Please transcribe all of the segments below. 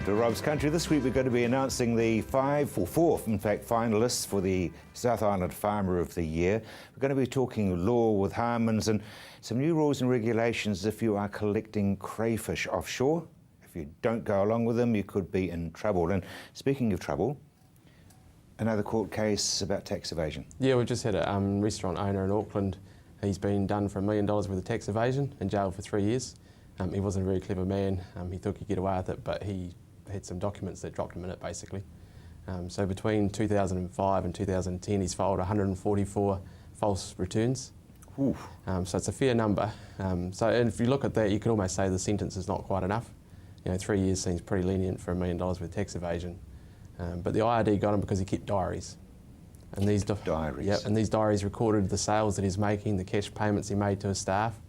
Welcome to Rob's Country. This week we're going to be announcing the four finalists for the South Island Farmer of the Year. We're going to be talking law with Harmons and some new rules and regulations if you are collecting crayfish offshore. If you don't go along with them, you could be in trouble. And speaking of trouble, another court case about tax evasion. Yeah, we've just had a restaurant owner in Auckland. He's been done for $1 million worth of tax evasion and jailed for 3 years. He wasn't a very clever man. He thought he'd get away with it, but he had some documents that dropped him in it, basically. So between 2005 and 2010, he's filed 144 false returns. So it's a fair number. And if you look at that, you could almost say the sentence is not quite enough. 3 years seems pretty lenient for $1 million worth of tax evasion. But the IRD got him because he kept diaries. And these diaries. Yep, and these diaries recorded the sales that he's making, the cash payments he made to his staff.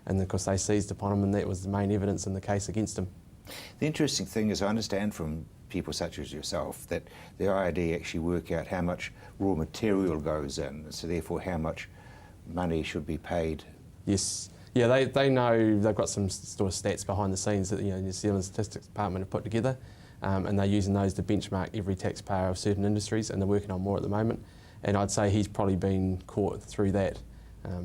And of course they seized upon him, and that was the main evidence in the case against him. The interesting thing is I understand from people such as yourself that the IRD actually work out how much raw material goes in, so therefore how much money should be paid. Yes. Yeah, they know, they've got some sort of stats behind the scenes that the New Zealand Statistics Department have put together, and they're using those to benchmark every taxpayer of certain industries, and they're working on more at the moment. And I'd say he's probably been caught through that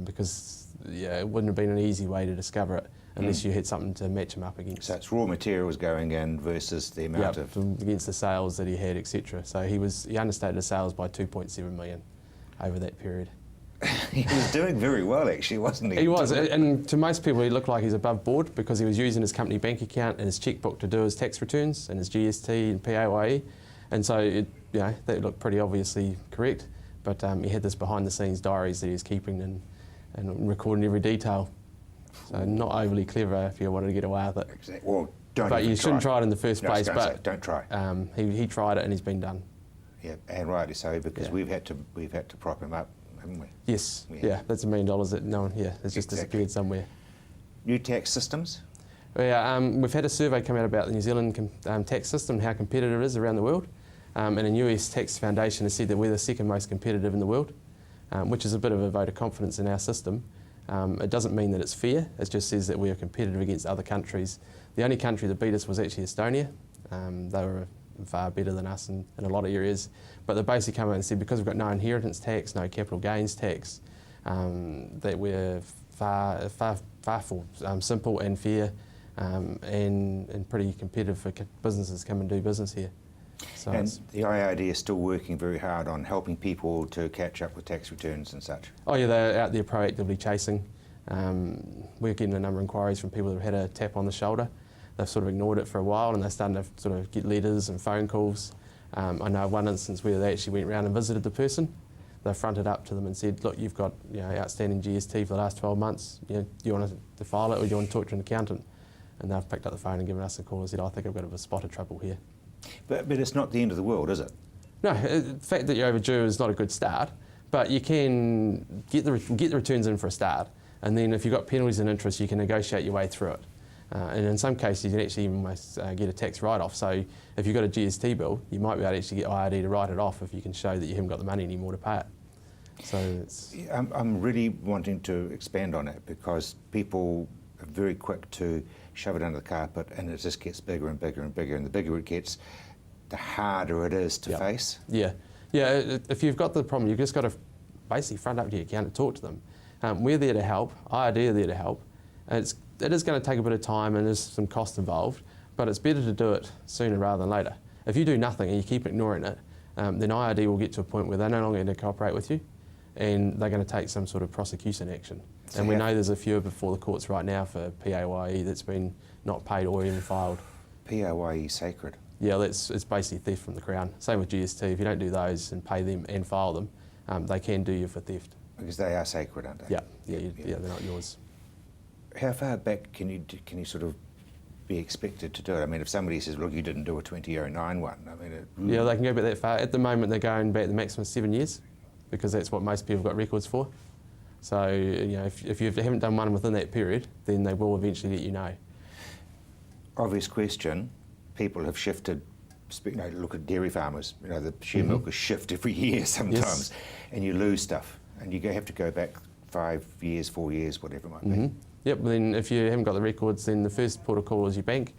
because it wouldn't have been an easy way to discover it unless you had something to match him up against. So it's raw materials going in versus the amount of... against the sales that he had, etc. So he understated his sales by 2.7 million over that period. He was doing very well, actually, wasn't he? He was, and to most people he looked like he's above board because he was using his company bank account and his chequebook to do his tax returns and his GST and PAYE, and so that looked pretty obviously correct. But he had this behind-the-scenes diaries that he was keeping and recording every detail. So not overly clever if you wanted to get away with it. Exactly. Well, but you shouldn't try it in the first place. But don't try. He tried it and he's been done. Yeah, and rightly so, because we've had to prop him up, haven't we? Yes. Yeah, that's $1 million that no one has just disappeared somewhere. New tax systems. Yeah, we've had a survey come out about the New Zealand tax system and how competitive it is around the world. And a US tax foundation has said that we're the second most competitive in the world, which is a bit of a vote of confidence in our system. It doesn't mean that it's fair, it just says that we are competitive against other countries. The only country that beat us was actually Estonia. They were far better than us in a lot of areas, but they basically come out and said because we've got no inheritance tax, no capital gains tax, that we're far simple and fair and pretty competitive for businesses to come and do business here. So and the IRD is still working very hard on helping people to catch up with tax returns and such. Oh yeah, they're out there proactively chasing. We're getting a number of inquiries from people that have had a tap on the shoulder. They've sort of ignored it for a while and they're starting to sort of get letters and phone calls. I know one instance where they actually went around and visited the person. They fronted up to them and said, look, you've got outstanding GST for the last 12 months. Do you want to file it or do you want to talk to an accountant? And they've picked up the phone and given us a call and said, I think I've got a bit of a spot of trouble here. But it's not the end of the world, is it? No, the fact that you're overdue is not a good start, but you can get the returns in for a start, and then if you've got penalties and interest, you can negotiate your way through it. And in some cases, you can actually almost get a tax write-off. So if you've got a GST bill, you might be able to actually get IRD to write it off if you can show that you haven't got the money anymore to pay it. So it's... I'm really wanting to expand on it because people are very quick to shove it under the carpet and it just gets bigger and bigger and bigger, and the bigger it gets, the harder it is to face. Yeah, if you've got the problem, you've just got to basically front up to your accountant, talk to them. We're there to help, IRD are there to help. It is going to take a bit of time and there's some cost involved, but it's better to do it sooner rather than later. If you do nothing and you keep ignoring it, then IRD will get to a point where they're no longer going to cooperate with you and they're going to take some sort of prosecution action. So and we know there's a few before the courts right now for PAYE that's been not paid or even filed. PAYE sacred? Yeah, it's basically theft from the Crown. Same with GST, if you don't do those and pay them and file them, they can do you for theft. Because they are sacred, aren't they? Yeah, they're not yours. How far back can you sort of be expected to do it? I mean, if somebody says, look, you didn't do a 2009 one, I mean... Yeah, they can go back that far. At the moment, they're going back the maximum 7 years because that's what most people have got records for. So, if you haven't done one within that period, then they will eventually let you know. Obvious question, people have shifted, look at dairy farmers, the share milkers shift every year sometimes, and you lose stuff, and you have to go back 5 years, 4 years, whatever it might be. Yep, then if you haven't got the records, then the first port of call is your bank,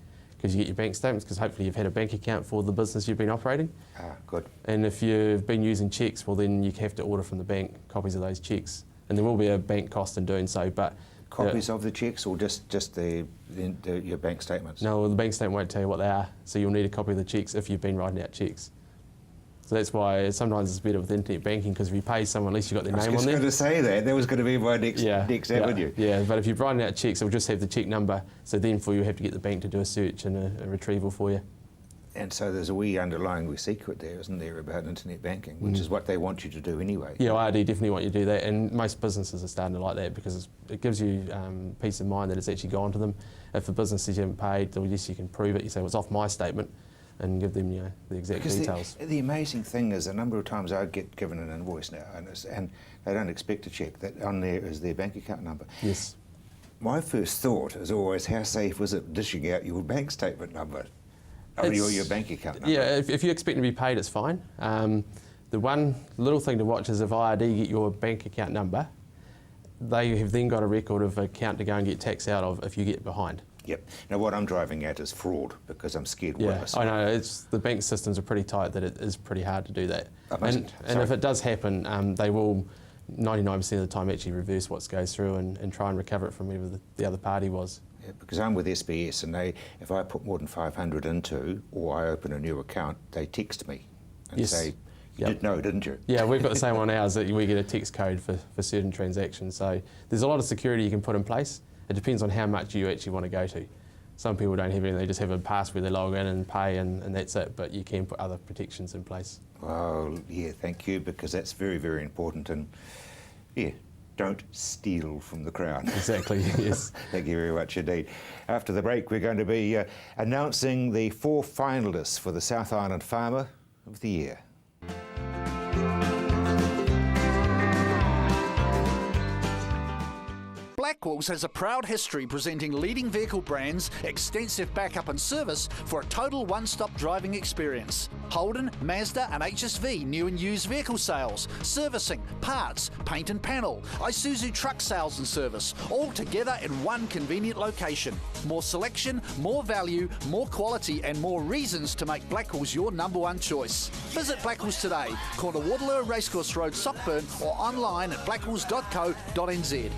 because you get your bank statements, because hopefully you've had a bank account for the business you've been operating. Ah, good. And if you've been using cheques, well then you have to order from the bank copies of those cheques. And there will be a bank cost in doing so, but... Copies of the cheques or just your bank statements? No, the bank statement won't tell you what they are, so you'll need a copy of the cheques if you've been writing out cheques. So that's why sometimes it's better with internet banking, because if you pay someone, at least you've got their name on there. I was going to say that. That was going to be my next avenue. Yeah, but if you're writing out cheques, it'll just have the cheque number, so then you have to get the bank to do a search and a retrieval for you. And so there's a wee underlying secret there, isn't there, about internet banking, which is what they want you to do anyway. Yeah, IRD definitely want you to do that, and most businesses are starting to like that because it gives you peace of mind that it's actually gone to them. If a business says you haven't paid, well, yes, you can prove it. You say, well, it's off my statement, and give them the exact details. The amazing thing is, a number of times I get given an invoice now, and they don't expect a cheque. That on there is their bank account number. Yes. My first thought is always, how safe was it dishing out your bank statement number? Or your bank account number? Yeah, if you're expecting to be paid, it's fine. The one little thing to watch is if IRD get your bank account number, they have then got a record of an account to go and get tax out of if you get behind. Yep. Now what I'm driving at is fraud, because I'm scared worse. I know, the bank systems are pretty tight that it is pretty hard to do that. And if it does happen, they will 99% of the time actually reverse what goes through and try and recover it from whoever the other party was. Yeah, because I'm with SBS, and if I put more than 500 into, or I open a new account, they text me and say, you did know, didn't you? Yeah, we've got the same on ours, that we get a text code for certain transactions. So there's a lot of security you can put in place. It depends on how much you actually want to go to. Some people don't have anything, they just have a password, they log in and pay, and that's it, but you can put other protections in place. Well, yeah, thank you, because that's very, very important, and yeah, don't steal from the Crown. Exactly, yes. Thank you very much indeed. After the break, we're going to be announcing the 4 finalists for the South Island Farmer of the Year. Blackwell's has a proud history presenting leading vehicle brands, extensive backup and service for a total one-stop driving experience. Holden, Mazda and HSV new and used vehicle sales, servicing, parts, paint and panel, Isuzu truck sales and service, all together in one convenient location. More selection, more value, more quality and more reasons to make Blackwell's your #1 choice. Visit Blackwell's today, corner Waterloo Racecourse Road, Sockburn, or online at blackwells.co.nz.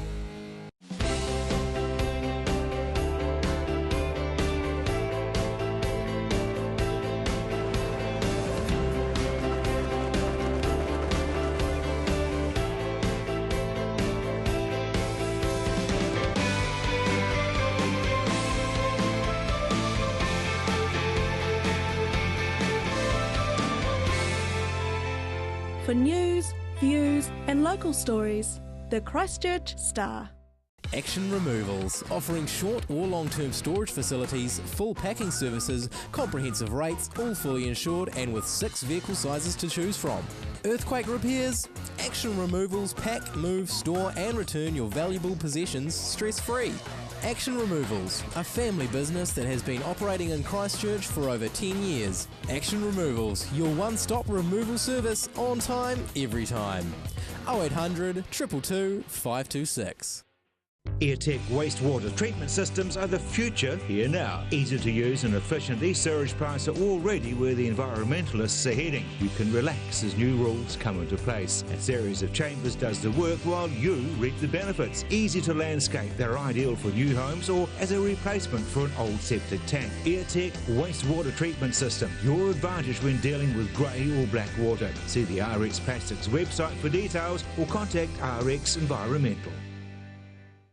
For news, views and local stories, the Christchurch Star. Action Removals, offering short or long-term storage facilities, full packing services, comprehensive rates, all fully insured and with 6 vehicle sizes to choose from. Earthquake repairs? Action Removals pack, move, store and return your valuable possessions stress-free. Action Removals, a family business that has been operating in Christchurch for over 10 years. Action Removals, your one-stop removal service on time, every time. 0800 222 526. Airtech wastewater treatment systems are the future here now. Easy to use and efficient, these sewage plants are already where the environmentalists are heading. You can relax as new rules come into place. A series of chambers does the work while you reap the benefits. Easy to landscape, they're ideal for new homes or as a replacement for an old septic tank. Airtech wastewater treatment system, your advantage when dealing with grey or black water. See the RX Plastics website for details or contact RX Environmental.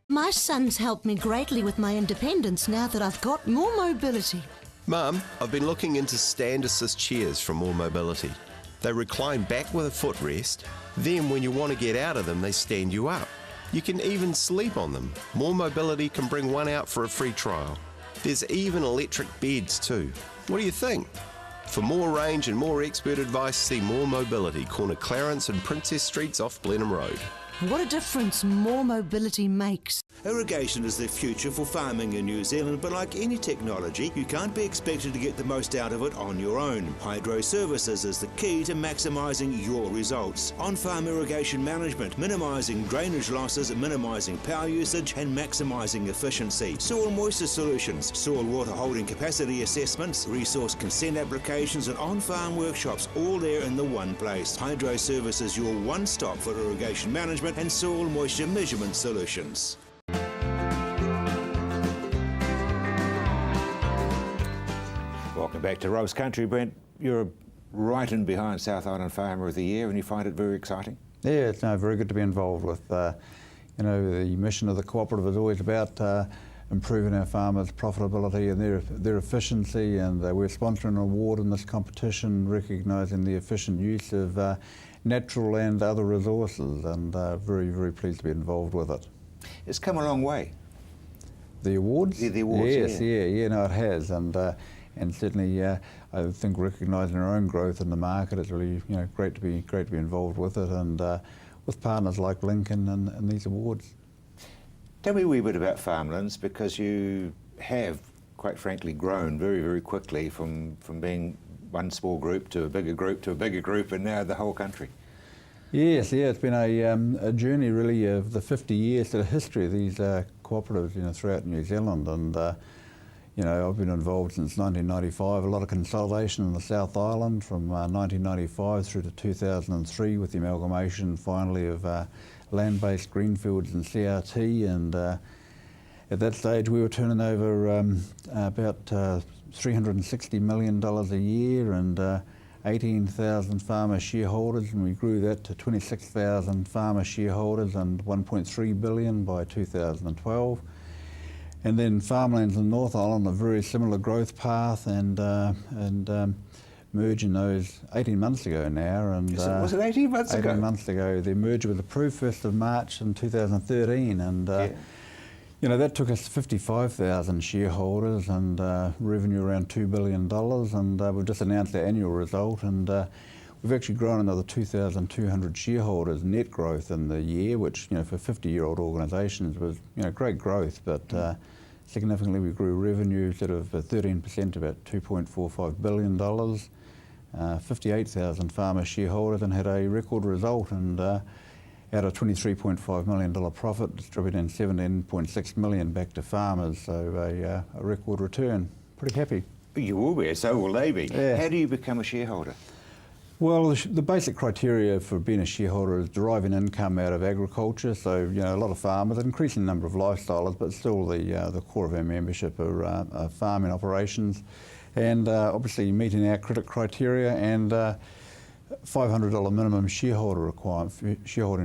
My son's helped me greatly with my independence now that I've got more mobility. Mum, I've been looking into stand assist chairs from More Mobility. They recline back with a footrest, then when you want to get out of them, they stand you up. You can even sleep on them. More Mobility can bring one out for a free trial. There's even electric beds too. What do you think? For more range and more expert advice, see More Mobility, corner Clarence and Princess Streets off Blenheim Road. What a difference more mobility makes. Irrigation is the future for farming in New Zealand, but like any technology, you can't be expected to get the most out of it on your own. Hydro Services is the key to maximising your results. On-farm irrigation management, minimising drainage losses, minimising power usage and maximising efficiency. Soil moisture solutions, soil water holding capacity assessments, resource consent applications and on-farm workshops, all there in the one place. Hydro Services, your one-stop for irrigation management and soil moisture measurement solutions. Welcome back to Rose Country, Brent. You're right in behind South Island Farmer of the Year, and you find it very exciting? Yeah, it's very good to be involved with. The mission of the cooperative is always about improving our farmers' profitability and their efficiency, and we're sponsoring an award in this competition recognising the efficient use of natural and other resources, and very, very pleased to be involved with it. It's come a long way. The awards? The awards, yes, yeah, no, it has, and certainly I think recognising our own growth in the market, it's really great to be involved with it, and with partners like Lincoln and these awards. Tell me a wee bit about Farmlands, because you have, quite frankly, grown very, very quickly from being one small group to a bigger group to a bigger group, and now the whole country. Yes, yeah, it's been a journey really of the 50 years to the history of these cooperatives throughout New Zealand, and I've been involved since 1995, a lot of consolidation in the South Island from 1995 through to 2003 with the amalgamation finally of land-based greenfields and CRT, and at that stage we were turning over about $360 million a year and 18,000 farmer shareholders, and we grew that to 26,000 farmer shareholders and 1.3 billion by 2012. And then Farmlands in North Island, a very similar growth path, and merging those 18 months ago now. And was it 18 months ago? 18 months ago. The merger was approved 1st of March in 2013, and that took us to 55,000 shareholders and revenue around $2 billion, and we've just announced our annual result, and we've actually grown another 2,200 shareholders net growth in the year, which for 50-year-old organisations was great growth, but significantly we grew revenue sort of 13%, about $2.45 billion, 58,000 farmer shareholders, and had a record result, and out of $23.5 million profit, distributing $17.6 million back to farmers, so a record return. Pretty happy. You will be, so will they be. Yeah. How do you become a shareholder? Well, the basic criteria for being a shareholder is deriving income out of agriculture. So, a lot of farmers, an increasing number of lifestylers, but still the core of our membership are farming operations, and obviously meeting our credit criteria and $500 minimum shareholding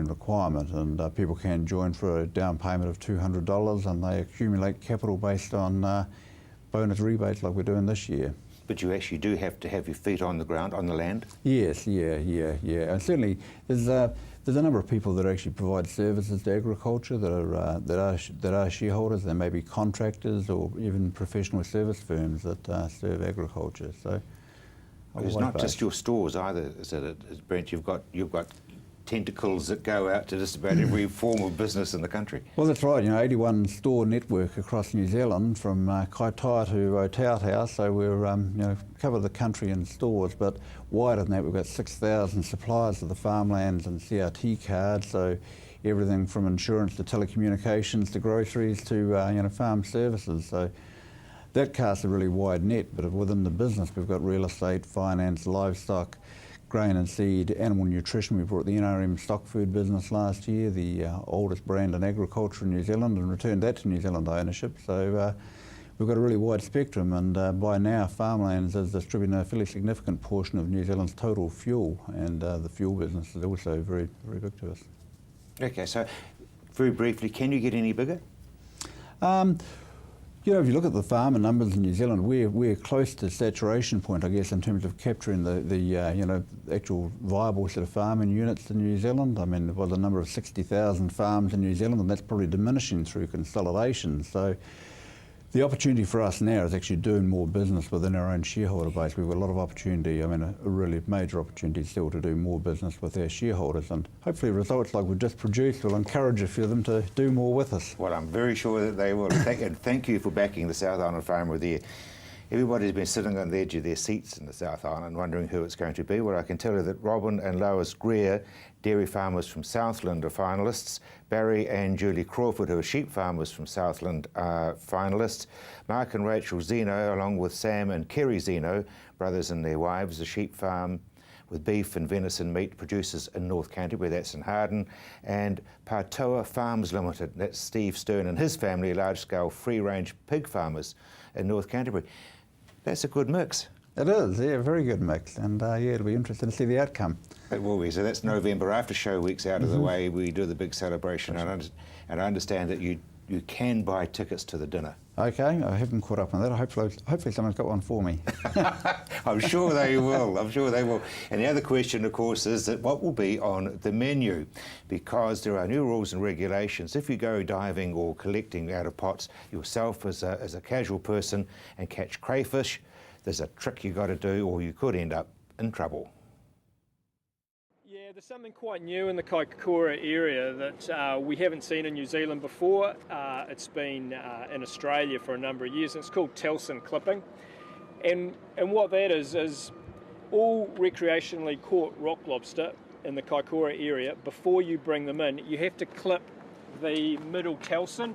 requirement, and people can join for a down payment of $200, and they accumulate capital based on bonus rebates like we're doing this year. But you actually do have to have your feet on the ground, on the land? Yes, yeah. And certainly there's a number of people that actually provide services to agriculture that are shareholders. There may be contractors or even professional service firms that serve agriculture. So it's not just your stores either, is it, Brent? You've got tentacles that go out to just about every form of business in the country. Well, that's right. 81 store network across New Zealand, from Kaitaia to O'Tau House. So we're cover the country in stores, but wider than that, we've got 6,000 suppliers of the Farmlands and CRT cards. So everything from insurance to telecommunications to groceries to farm services. So that casts a really wide net. But within the business, we've got real estate, finance, livestock, grain and seed, animal nutrition. We brought the NRM stock food business last year, the oldest brand in agriculture in New Zealand, and returned that to New Zealand ownership. So we've got a really wide spectrum, and by now Farmlands is distributing a fairly significant portion of New Zealand's total fuel, and the fuel business is also very, very big to us. Okay, so very briefly, can you get any bigger? If you look at the farmer numbers in New Zealand, we're close to saturation point, I guess, in terms of capturing the actual viable sort of farming units in New Zealand. I mean, there was a number of 60,000 farms in New Zealand, and that's probably diminishing through consolidation. So The opportunity for us now is actually doing more business within our own shareholder base. We've got a lot of opportunity, I mean a really major opportunity still to do more business with our shareholders, and hopefully results like we've just produced will encourage a few of them to do more with us. Well, I'm very sure that they will. Thank you for backing the South Island Farmer of the Year. Everybody's been sitting on the edge of their seats in the South Island wondering who it's going to be. Well, I can tell you that Robin and Lois Greer, dairy farmers from Southland, are finalists. Barry and Julie Crawford, who are sheep farmers from Southland, are finalists. Mark and Rachel Zeno, along with Sam and Kerry Zeno, brothers and their wives, a sheep farm with beef and venison meat producers in North Canterbury, that's in Harden, and Patoa Farms Limited, that's Steve Stern and his family, large-scale free-range pig farmers in North Canterbury. That's a good mix. It is, yeah, very good mix, and yeah, it'll be interesting to see the outcome. It will be. So that's November, after show week's out of the way, we do the big celebration, and I understand that you can buy tickets to the dinner. Okay, I haven't caught up on that. Hopefully someone's got one for me. I'm sure they will, I'm sure they will. And the other question, of course, is that what will be on the menu? Because there are new rules and regulations. If you go diving or collecting out of pots yourself as a casual person and catch crayfish, there's a trick you got to do, or you could end up in trouble. Yeah, there's something quite new in the Kaikoura area that we haven't seen in New Zealand before. It's been in Australia for a number of years. It's called Telson clipping. And what that is all recreationally caught rock lobster in the Kaikoura area, before you bring them in, you have to clip the middle telson.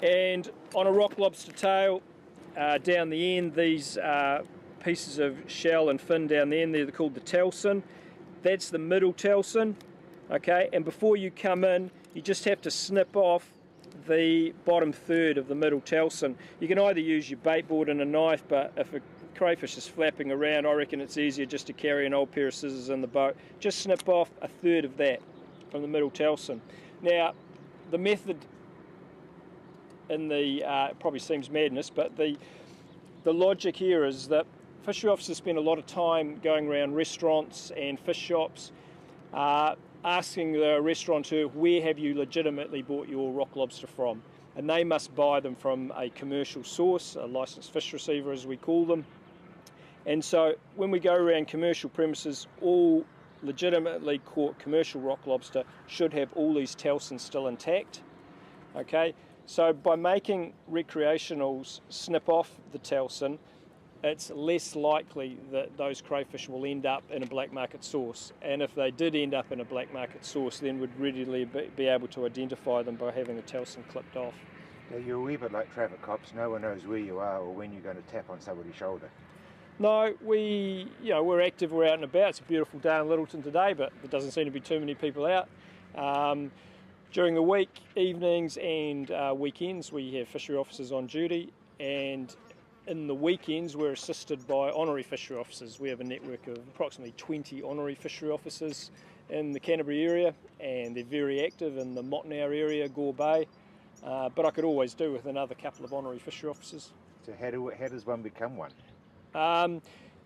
And on a rock lobster tail, down the end, these pieces of shell and fin down the end, they're called the telson. That's the middle telson, okay? And before you come in, you just have to snip off the bottom third of the middle telson. You can either use your bait board and a knife, but if a crayfish is flapping around, I reckon it's easier just to carry an old pair of scissors in the boat. Just snip off a third of that from the middle telson. Now, the method in the, it probably seems madness, but the logic here is that fishery officers spend a lot of time going around restaurants and fish shops asking the restaurateur, where have you legitimately bought your rock lobster from? And they must buy them from a commercial source, a licensed fish receiver as we call them. And so when we go around commercial premises, all legitimately caught commercial rock lobster should have all these telsons still intact. Okay, so by making recreationals snip off the telson, it's less likely that those crayfish will end up in a black market source. And if they did end up in a black market source, then we'd readily be able to identify them by having the telson clipped off. Now, you're a wee bit like traffic cops. No one knows where you are or when you're going to tap on somebody's shoulder. No, we're active, we're out and about. It's a beautiful day in Littleton today, but there doesn't seem to be too many people out. During the week, evenings and weekends, we have fishery officers on duty, and in the weekends we're assisted by honorary fishery officers. We have a network of approximately 20 honorary fishery officers in the Canterbury area, and they're very active in the Mottenhour area, Gore Bay, but I could always do with another couple of honorary fishery officers. So how does one become one?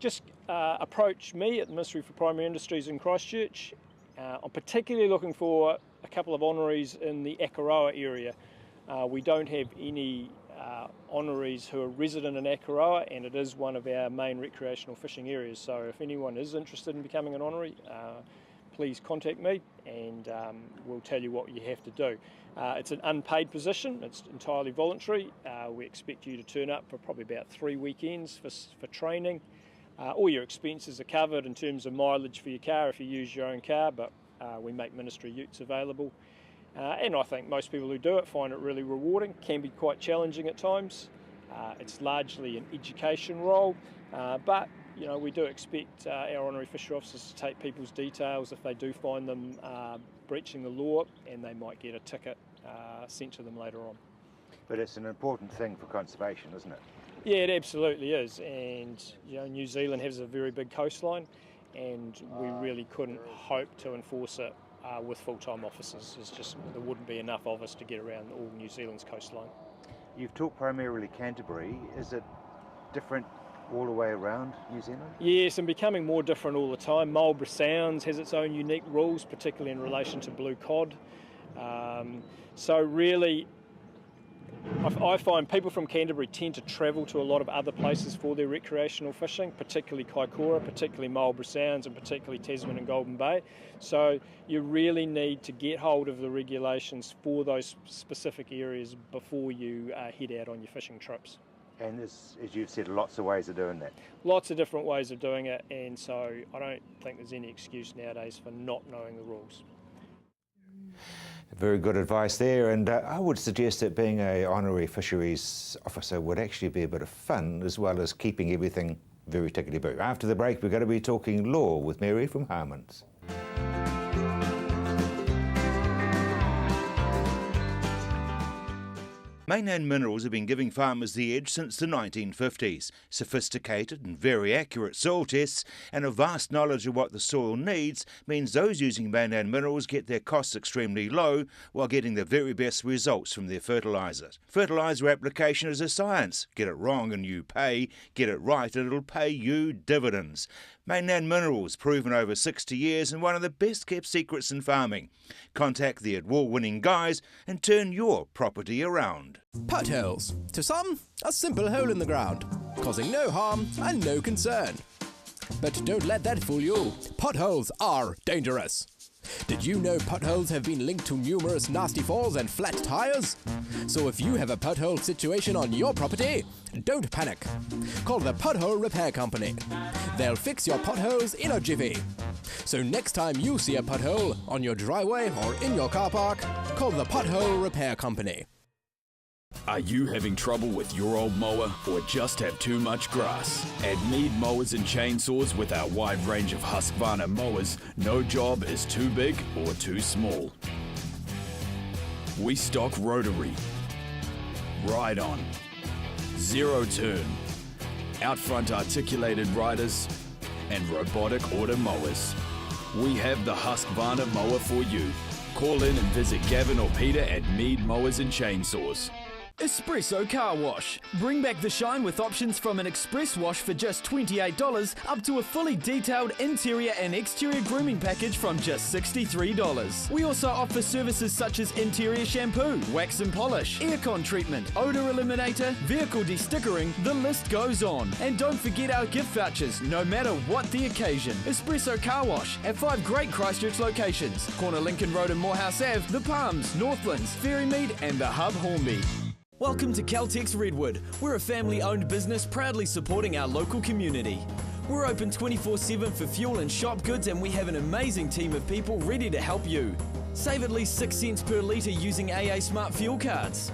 Just approach me at the Ministry for Primary Industries in Christchurch. I'm particularly looking for a couple of honoraries in the Akaroa area. We don't have any honoraries who are resident in Akaroa, and it is one of our main recreational fishing areas. So if anyone is interested in becoming an honorary, please contact me and we'll tell you what you have to do. It's an unpaid position, it's entirely voluntary. We expect you to turn up for probably about 3 weekends for training. All your expenses are covered in terms of mileage for your car if you use your own car, but we make ministry utes available. And I think most people who do it find it really rewarding. Can be quite challenging at times. It's largely an education role, but we do expect our honorary fishery officers to take people's details if they do find them breaching the law, and they might get a ticket sent to them later on. But it's an important thing for conservation, isn't it? Yeah, it absolutely is, and New Zealand has a very big coastline, and we really couldn't hope to enforce it with full-time officers. There wouldn't be enough of us to get around all New Zealand's coastline. You've talked primarily Canterbury. Is it different all the way around New Zealand? Yes, and becoming more different all the time. Marlborough Sounds has its own unique rules, particularly in relation to blue cod. So really, I find people from Canterbury tend to travel to a lot of other places for their recreational fishing, particularly Kaikoura, particularly Marlborough Sounds and particularly Tasman and Golden Bay. So you really need to get hold of the regulations for those specific areas before you head out on your fishing trips. And as you've said, lots of ways of doing that. Lots of different ways of doing it, and so I don't think there's any excuse nowadays for not knowing the rules. Very good advice there, and I would suggest that being an honorary fisheries officer would actually be a bit of fun as well as keeping everything very tickety-boo. After the break, we're going to be talking law with Mary from Harmons. Mainland Minerals have been giving farmers the edge since the 1950s. Sophisticated and very accurate soil tests and a vast knowledge of what the soil needs means those using Mainland Minerals get their costs extremely low while getting the very best results from their fertiliser. Fertiliser application is a science. Get it wrong and you pay. Get it right and it'll pay you dividends. Mainland Minerals, proven over 60 years and one of the best kept secrets in farming. Contact the award-winning guys and turn your property around. Potholes. To some, a simple hole in the ground, causing no harm and no concern. But don't let that fool you. Potholes are dangerous. Did you know potholes have been linked to numerous nasty falls and flat tires? So if you have a pothole situation on your property, don't panic. Call the Pothole Repair Company. They'll fix your potholes in a jiffy. So next time you see a pothole on your driveway or in your car park, call the Pothole Repair Company. Are you having trouble with your old mower or just have too much grass? At Mead Mowers and Chainsaws, with our wide range of Husqvarna mowers, no job is too big or too small. We stock rotary, ride-on, zero turn, out front articulated riders, and robotic auto mowers. We have the Husqvarna mower for you. Call in and visit Gavin or Peter at Mead Mowers and Chainsaws. Espresso Car Wash. Bring back the shine with options from an express wash for just $28 up to a fully detailed interior and exterior grooming package from just $63. We also offer services such as interior shampoo, wax and polish, aircon treatment, odor eliminator, vehicle destickering, the list goes on. And don't forget our gift vouchers, no matter what the occasion. Espresso Car Wash at 5 great Christchurch locations: Corner Lincoln Road and Morehouse Ave, The Palms, Northlands, Ferrymead and the Hub Hornby. Welcome to Caltex Redwood. We're a family-owned business proudly supporting our local community. We're open 24/7 for fuel and shop goods, and we have an amazing team of people ready to help you. Save at least 6 cents per litre using AA Smart Fuel cards.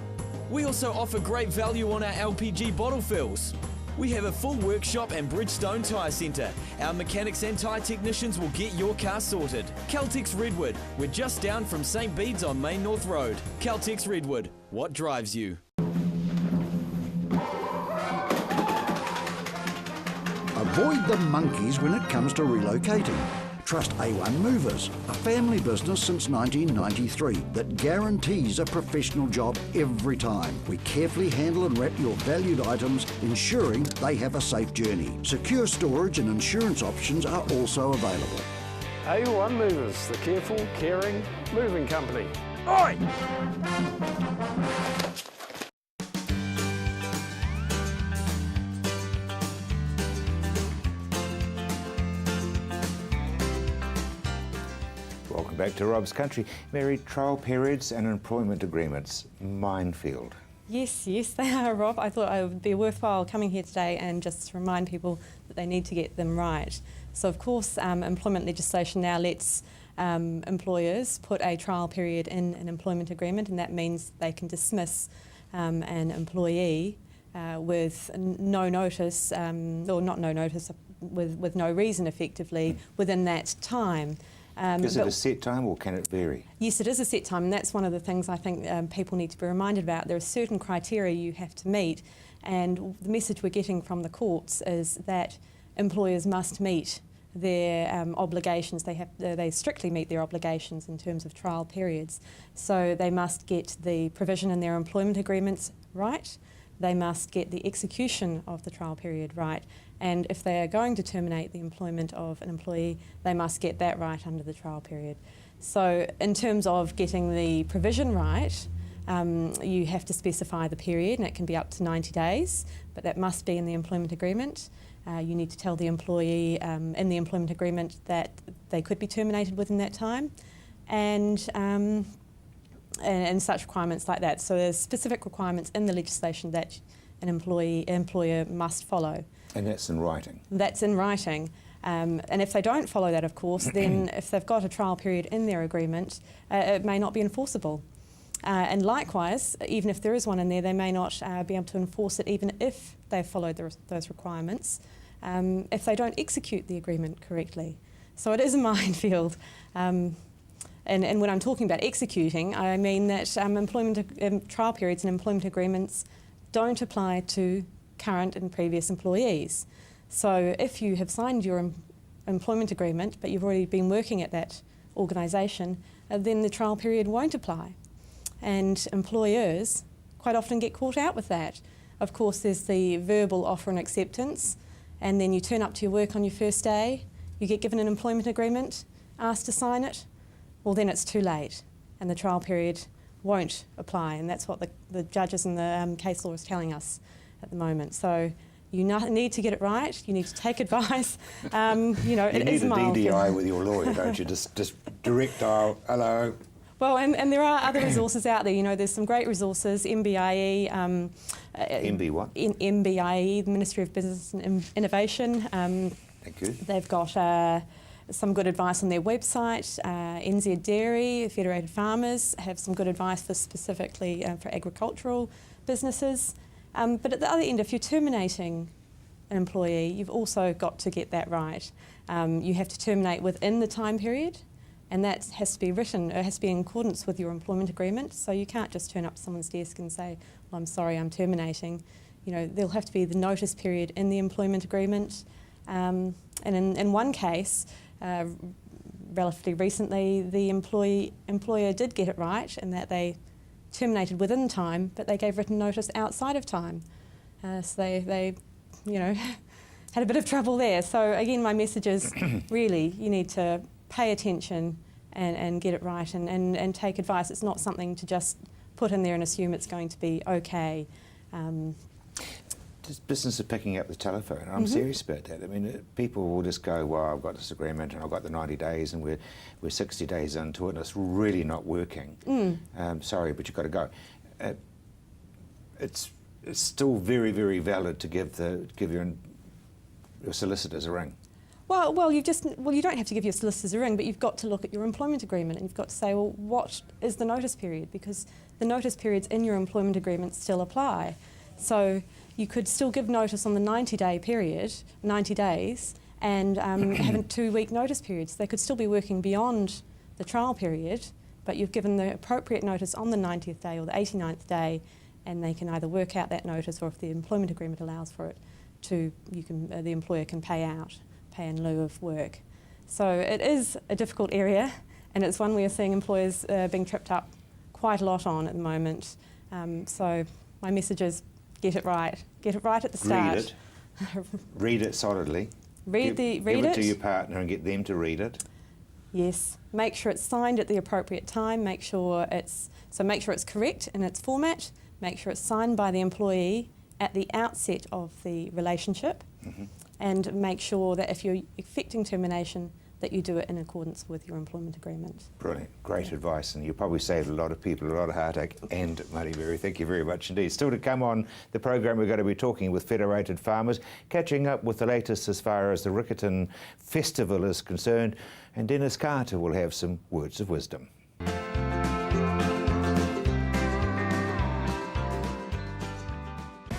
We also offer great value on our LPG bottle fills. We have a full workshop and Bridgestone Tyre Centre. Our mechanics and tyre technicians will get your car sorted. Caltex Redwood. We're just down from St Bede's on Main North Road. Caltex Redwood. What drives you? Avoid the monkeys when it comes to relocating. Trust A1 Movers, a family business since 1993 that guarantees a professional job every time. We carefully handle and wrap your valued items, ensuring they have a safe journey. Secure storage and insurance options are also available. A1 Movers, the careful, caring moving company. Oi! Welcome back to Rob's Country. Mary, trial periods and employment agreements, minefield. Yes, they are, Rob. I thought it would be worthwhile coming here today and just remind people that they need to get them right. So, of course, employment legislation now lets employers put a trial period in an employment agreement, and that means they can dismiss an employee with no notice, or not no notice, with no reason effectively within that time. Is it a set time or can it vary? Yes, it is a set time, and that's one of the things I think people need to be reminded about. There are certain criteria you have to meet, and the message we're getting from the courts is that employers must meet their obligations. They strictly meet their obligations in terms of trial periods. So they must get the provision in their employment agreements right. They must get the execution of the trial period right. And if they are going to terminate the employment of an employee, they must get that right under the trial period. So in terms of getting the provision right, You have to specify the period, and it can be up to 90 days, but that must be in the employment agreement. You need to tell the employee in the employment agreement that they could be terminated within that time, and such requirements like that. So there's specific requirements in the legislation that an employer must follow. And that's in writing? That's in writing. And if they don't follow that, of course, then if they've got a trial period in their agreement, it may not be enforceable. And likewise, even if there is one in there, they may not be able to enforce it even if they've followed those requirements, if they don't execute the agreement correctly. So it is a minefield. And when I'm talking about executing, I mean that trial periods and employment agreements don't apply to current and previous employees. So if you have signed your employment agreement but you've already been working at that organisation, then the trial period won't apply. And employers quite often get caught out with that. Of course, there's the verbal offer and acceptance, and then you turn up to your work on your first day, you get given an employment agreement, asked to sign it, well then it's too late and the trial period won't apply, and that's what the judges and the case law is telling us at the moment. So you need to get it right, you need to take advice. You know, it is a minefield. You need a DDI with your lawyer, don't you? Just direct dial, hello. Well, and there are other resources out there. You know, there's some great resources, MBIE. MB what? MBIE, the Ministry of Business and Innovation. Thank you. They've got some good advice on their website. NZ Dairy, Federated Farmers have some good advice for specifically for agricultural businesses. But at the other end, if you're terminating an employee, you've also got to get that right. You have to terminate within the time period, and that has to be written, it has to be in accordance with your employment agreement. So you can't just turn up to someone's desk and say, well, I'm sorry, I'm terminating. You know, there'll have to be the notice period in the employment agreement. And in one case, relatively recently, the employer did get it right in that they terminated within time, but they gave written notice outside of time. So they, you know, had a bit of trouble there. So again, my message is really you need to pay attention and get it right and take advice. It's not something to just put in there and assume it's going to be okay. This business of picking up the telephone, I'm serious about that. I mean, people will just go, well, I've got this agreement and I've got the 90 days and we're 60 days into it and it's really not working. Sorry, but you've got to go. It's still very, very valid to give your solicitors a ring. Well, you don't have to give your solicitors a ring, but you've got to look at your employment agreement and you've got to say, well, what is the notice period? Because the notice periods in your employment agreement still apply. So you could still give notice on the 90-day period, 90 days, and have a 2-week notice periods. They could still be working beyond the trial period, but you've given the appropriate notice on the 90th day or the 89th day, and they can either work out that notice, or if the employment agreement allows for it, the employer can pay in lieu of work. So it is a difficult area, and it's one we are seeing employers being tripped up quite a lot on at the moment. So my message is get it right. Get it right at the start. Read it solidly. Give it to your partner and get them to read it. Yes. Make sure it's signed at the appropriate time. Make sure it's correct in its format. Make sure it's signed by the employee at the outset of the relationship. And make sure that if you're effecting termination, that you do it in accordance with your employment agreement. Brilliant. Great advice, and you probably saved a lot of people a lot of heartache and money, Mary. Thank you very much indeed. Still to come on the program, we're going to be talking with Federated Farmers, catching up with the latest as far as the Riccarton Festival is concerned, and Dennis Carter will have some words of wisdom.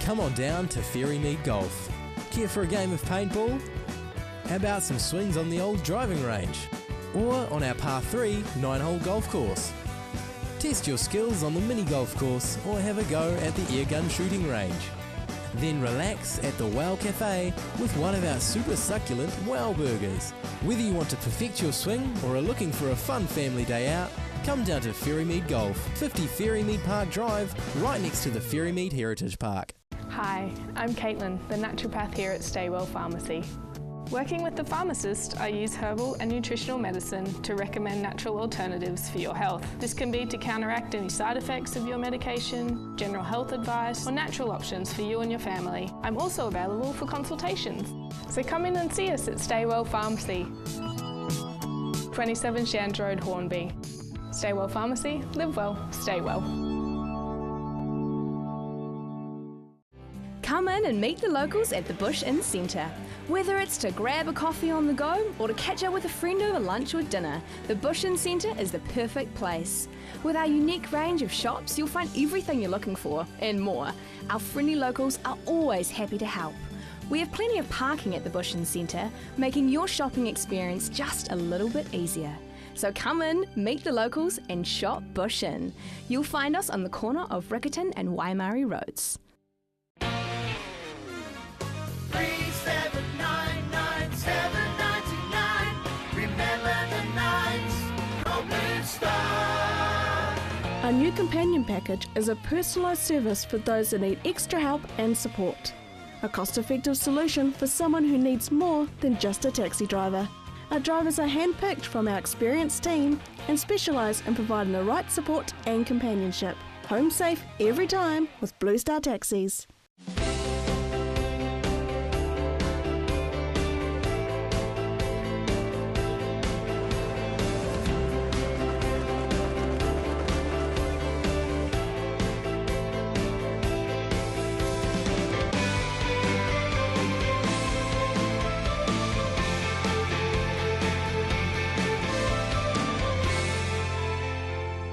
Come on down to Ferrymead Golf. Care for a game of paintball? How about some swings on the old driving range? Or on our par 3 9-hole golf course? Test your skills on the mini golf course or have a go at the airgun shooting range. Then relax at the Wow Cafe with one of our super succulent Wow Burgers. Whether you want to perfect your swing or are looking for a fun family day out, come down to Ferrymead Golf, 50 Ferrymead Park Drive, right next to the Ferrymead Heritage Park. Hi, I'm Caitlin, the naturopath here at Staywell Pharmacy. Working with the pharmacist, I use herbal and nutritional medicine to recommend natural alternatives for your health. This can be to counteract any side effects of your medication, general health advice, or natural options for you and your family. I'm also available for consultations. So come in and see us at Staywell Pharmacy, 27 Shands Road, Hornby. Staywell Pharmacy, live well, stay well. Come in and meet the locals at the Bush Inn Centre. Whether it's to grab a coffee on the go or to catch up with a friend over lunch or dinner, the Bush Inn Centre is the perfect place. With our unique range of shops, you'll find everything you're looking for and more. Our friendly locals are always happy to help. We have plenty of parking at the Bush Inn Centre, making your shopping experience just a little bit easier. So come in, meet the locals and shop Bush Inn. You'll find us on the corner of Riccarton and Waimari Roads. 3799 Remember the nights, go Blue Star. Our new companion package is a personalised service for those that need extra help and support. A cost-effective solution for someone who needs more than just a taxi driver. Our drivers are hand-picked from our experienced team and specialise in providing the right support and companionship. Home safe every time with Blue Star Taxis.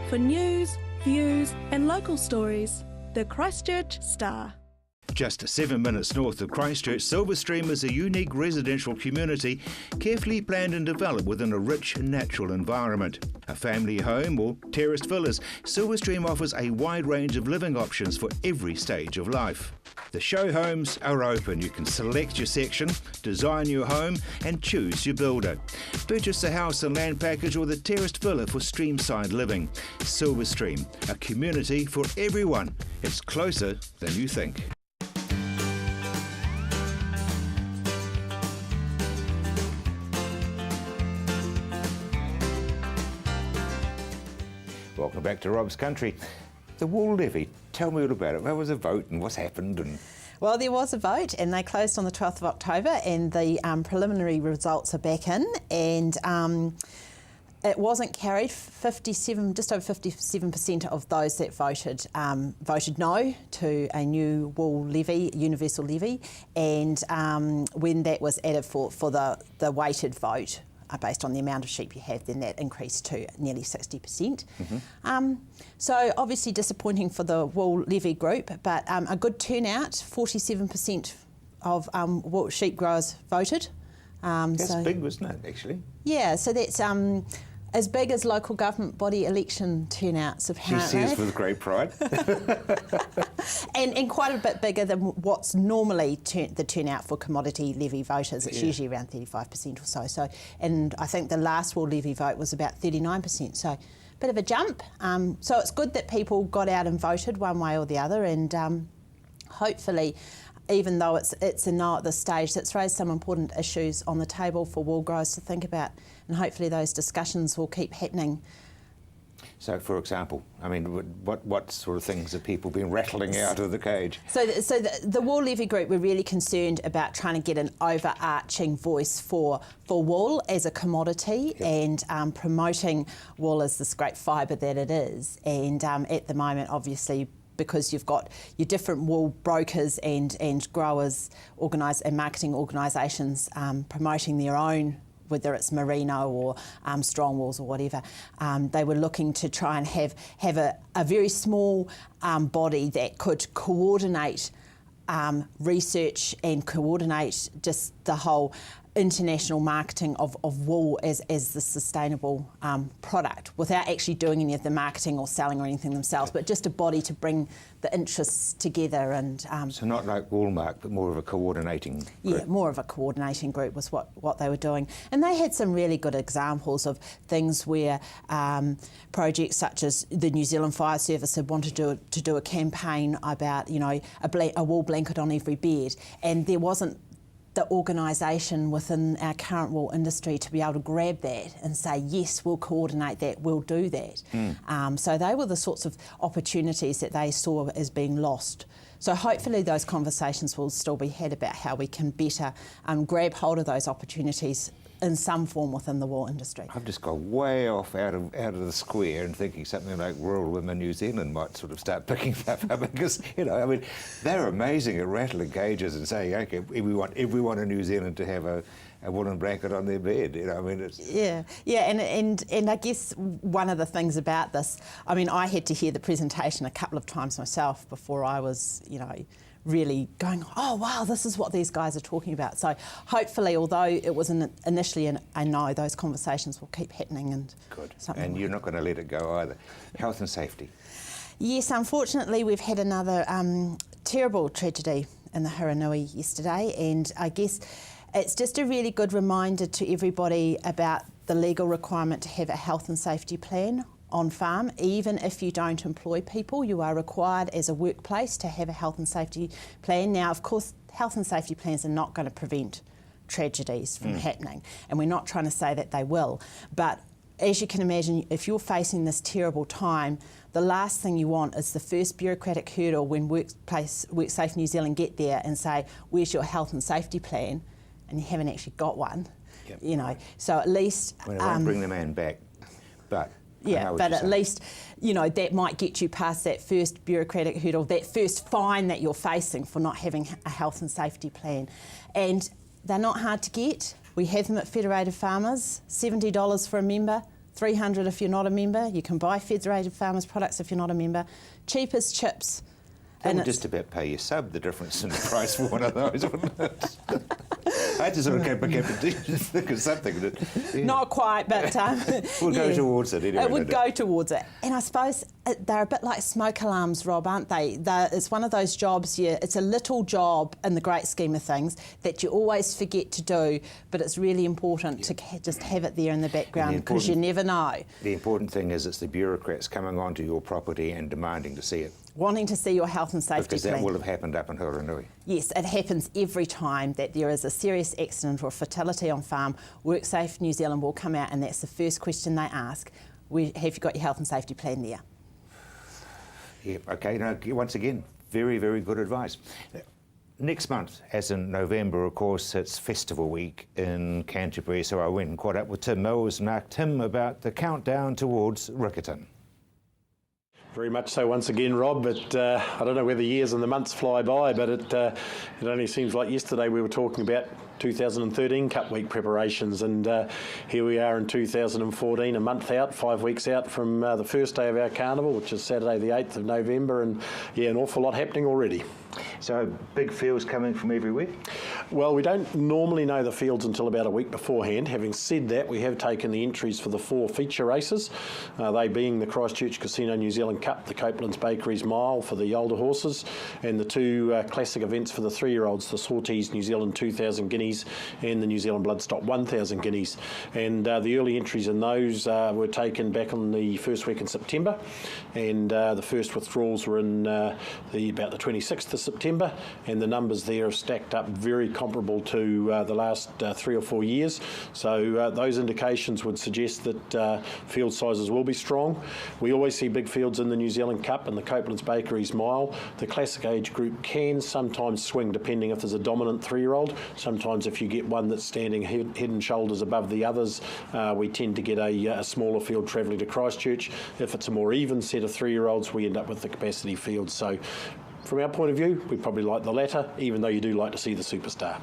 For news, views and local stories, the Christchurch Star. Just 7 minutes north of Christchurch, Silverstream is a unique residential community carefully planned and developed within a rich natural environment. A family home or terraced villas, Silverstream offers a wide range of living options for every stage of life. The show homes are open. You can select your section, design your home and choose your builder. Purchase the house and land package or the terraced villa for streamside living. Silverstream, a community for everyone. It's closer than you think. Welcome back to Rob's Country. The Wool Levy, tell me all about it. Where was the vote and what's happened? Well, there was a vote and they closed on the 12th of October and the preliminary results are back in and it wasn't carried. Just over 57% of those that voted voted no to a new wool levy, universal levy, and when that was added for the weighted vote, based on the amount of sheep you have, then that increased to nearly 60%. So obviously disappointing for the wool levy group, but a good turnout, 47% of sheep growers voted. That's big, wasn't it, actually? Yeah, so that's as big as local government body election turnouts, apparently. She says with great pride. and quite a bit bigger than what's normally the turnout for commodity levy voters. It's usually around 35% or so. And I think the last wool levy vote was about 39%. So a bit of a jump. So it's good that people got out and voted one way or the other, and hopefully, even though it's a no at this stage, that's raised some important issues on the table for wool growers to think about, and hopefully those discussions will keep happening. So, for example, I mean, what sort of things have people been rattling out of the cage? So the wool levy group were really concerned about trying to get an overarching voice for wool as a commodity, and promoting wool as this great fibre that it is. And at the moment, obviously, because you've got your different wool brokers and growers and marketing organisations promoting their own, whether it's merino or strong wools or whatever, they were looking to try and have a very small body that could coordinate research and coordinate just the whole international marketing of wool as the sustainable product, without actually doing any of the marketing or selling or anything themselves, but just a body to bring the interests together. And so not like Woolmark, but more of a coordinating group. Yeah, more of a coordinating group was what they were doing. And they had some really good examples of things where projects such as the New Zealand Fire Service had wanted to do a campaign about, a wool blanket on every bed, and there wasn't the organisation within our current wool industry to be able to grab that and say, yes, we'll coordinate that, we'll do that. So they were the sorts of opportunities that they saw as being lost. So hopefully those conversations will still be had about how we can better grab hold of those opportunities in some form within the wool industry. I've just gone way off out of the square and thinking something like Rural Women New Zealand might sort of start picking that up because, you know, I mean, they're amazing at rattling cages and saying, okay, everyone in New Zealand to have a woolen blanket on their bed, you know, I mean, it's... Yeah, and I guess one of the things about this, I mean, I had to hear the presentation a couple of times myself before I was, you know, really going, oh wow, this is what these guys are talking about. So hopefully, although it was initially a no, those conversations will keep happening and good. And you're not going to let it go either. Health and safety. Yes, unfortunately, we've had another terrible tragedy in the Hiranui yesterday, and I guess it's just a really good reminder to everybody about the legal requirement to have a health and safety plan on farm. Even if you don't employ people, you are required as a workplace to have a health and safety plan. Now, of course, health and safety plans are not going to prevent tragedies from happening, and we're not trying to say that they will, but as you can imagine, if you're facing this terrible time, the last thing you want is the first bureaucratic hurdle when WorkSafe New Zealand get there and say, where's your health and safety plan? And you haven't actually got one, you know. So at least... Well, I won't bring the man back, but... Yeah, but at least, you know, that might get you past that first bureaucratic hurdle, that first fine that you're facing for not having a health and safety plan. And they're not hard to get. We have them at Federated Farmers, $70 for a member, $300 if you're not a member. You can buy Federated Farmers products if you're not a member. Cheap as chips. That would just about pay your sub, the difference in the price for one of those, wouldn't it? I just sort of kept think of something that... Yeah. Not quite, but... we'll go towards it anyway. It would go towards it. And I suppose they're a bit like smoke alarms, Rob, aren't they? It's one of those jobs, it's a little job in the great scheme of things that you always forget to do, but it's really important to just have it there in the background because you never know. The important thing is it's the bureaucrats coming onto your property and demanding to see it. Wanting to see your health and safety because plan. That will have happened up in Hiranui. Yes, it happens every time that there is a serious accident or fatality on farm. WorkSafe New Zealand will come out and that's the first question they ask. Have you got your health and safety plan there? Yeah, okay, no, once again, very, very good advice. Next month, as in November, of course, it's Festival Week in Canterbury, so I went and caught up with Tim Mills and asked him about the countdown towards Riccarton. Very much so once again, Rob, but I don't know where the years and the months fly by, but it only seems like yesterday we were talking about 2013 Cup Week preparations, and here we are in 2014, a month out, 5 weeks out from the first day of our carnival, which is Saturday the 8th of November, and yeah, an awful lot happening already. So big fields coming from everywhere? Well, we don't normally know the fields until about a week beforehand. Having said that, we have taken the entries for the 4 feature races, they being the Christchurch Casino New Zealand Cup, the Copeland's Bakeries Mile for the older horses, and the 2 classic events for the 3-year-olds, the Sawtees New Zealand 2,000 guineas and the New Zealand Bloodstock 1,000 guineas. And the early entries in those were taken back on the first week in September, and the first withdrawals were in about the 26th of September, and the numbers there are stacked up very comparable to the last 3 or 4 years. So those indications would suggest that field sizes will be strong. We always see big fields in the New Zealand Cup and the Copeland's Bakeries Mile. The classic age group can sometimes swing depending if there's a dominant 3-year-old. Sometimes if you get one that's standing head and shoulders above the others, we tend to get a smaller field travelling to Christchurch. If it's a more even set of 3-year-olds, we end up with the capacity field. So from our point of view, we probably like the latter, even though you do like to see the superstar.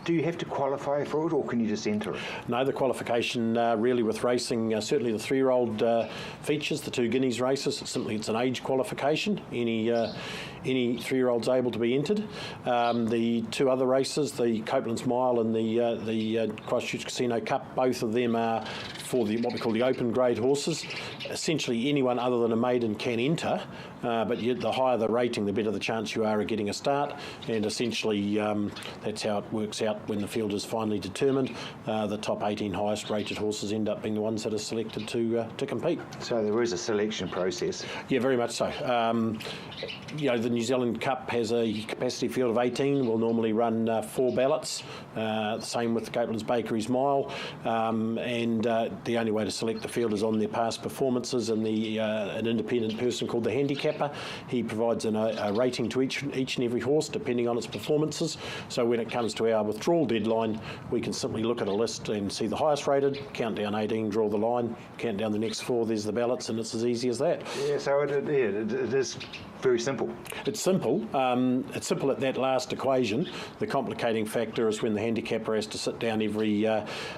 Do you have to qualify for it, or can you just enter it? No, the qualification really with racing, certainly the 3-year-old features, the 2 Guineas races, it's an age qualification. Any 3-year-old's able to be entered. The 2 other races, the Copeland's Mile and the Christchurch Casino Cup, both of them are for what we call the open grade horses. Essentially anyone other than a maiden can enter, but the higher the rating, the better the chance you are of getting a start, and essentially that's how it works out when the field is finally determined. The top 18 highest rated horses end up being the ones that are selected to compete. So there is a selection process? Yeah, very much so. The New Zealand Cup has a capacity field of 18. We'll normally run 4 ballots, the same with the Copeland's Bakeries Mile, and the only way to select the field is on their past performances, and an independent person called the handicapper, he provides a rating to each and every horse depending on its performances. So when it comes to our withdrawal deadline, we can simply look at a list and see the highest rated, count down 18, draw the line, count down the next 4, there's the ballots, and it's as easy as that. Yeah, so it is very simple. It's simple. It's simple at that last equation. The complicating factor is when the handicapper has to sit down every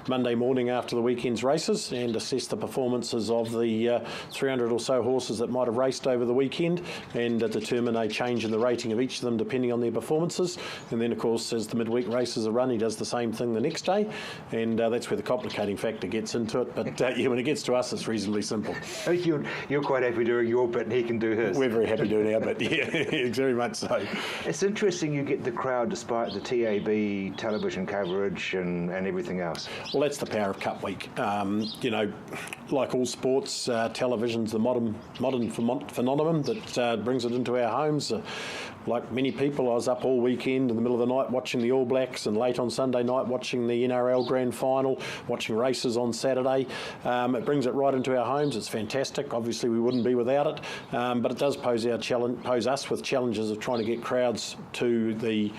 Monday morning after the weekend's races and assess the performances of the 300 or so horses that might have raced over the weekend, and determine a change in the rating of each of them depending on their performances. And then, of course, as the midweek races are run, he does the same thing the next day, and that's where the complicating factor gets into it. But when it gets to us, it's reasonably simple. You're quite happy doing your bit and he can do his. We're very happy doing our bit, yeah, very much so. It's interesting you get the crowd despite the TAB television coverage and everything else. Well, that's the power of Cup Week. Like all sports, television's the modern phenomenon that brings it into our homes. Like many people, I was up all weekend in the middle of the night watching the All Blacks, and late on Sunday night watching the NRL Grand Final, watching races on Saturday. It brings it right into our homes. It's fantastic. Obviously, we wouldn't be without it, but it does pose us with challenges of trying to get crowds to the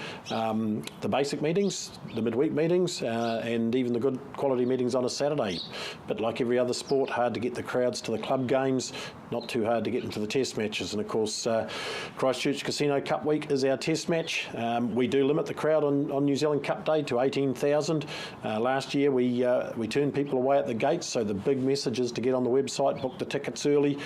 basic meetings, the midweek meetings, and even the good quality meetings on a Saturday. But like every other sport, hard to get the crowds to the club games, not too hard to get into the test matches. And of course, Christchurch Casino Cup Week is our test match. We do limit the crowd on New Zealand Cup Day to 18,000. Last year we turned people away at the gates, so the big message is to get on the website, book the tickets early.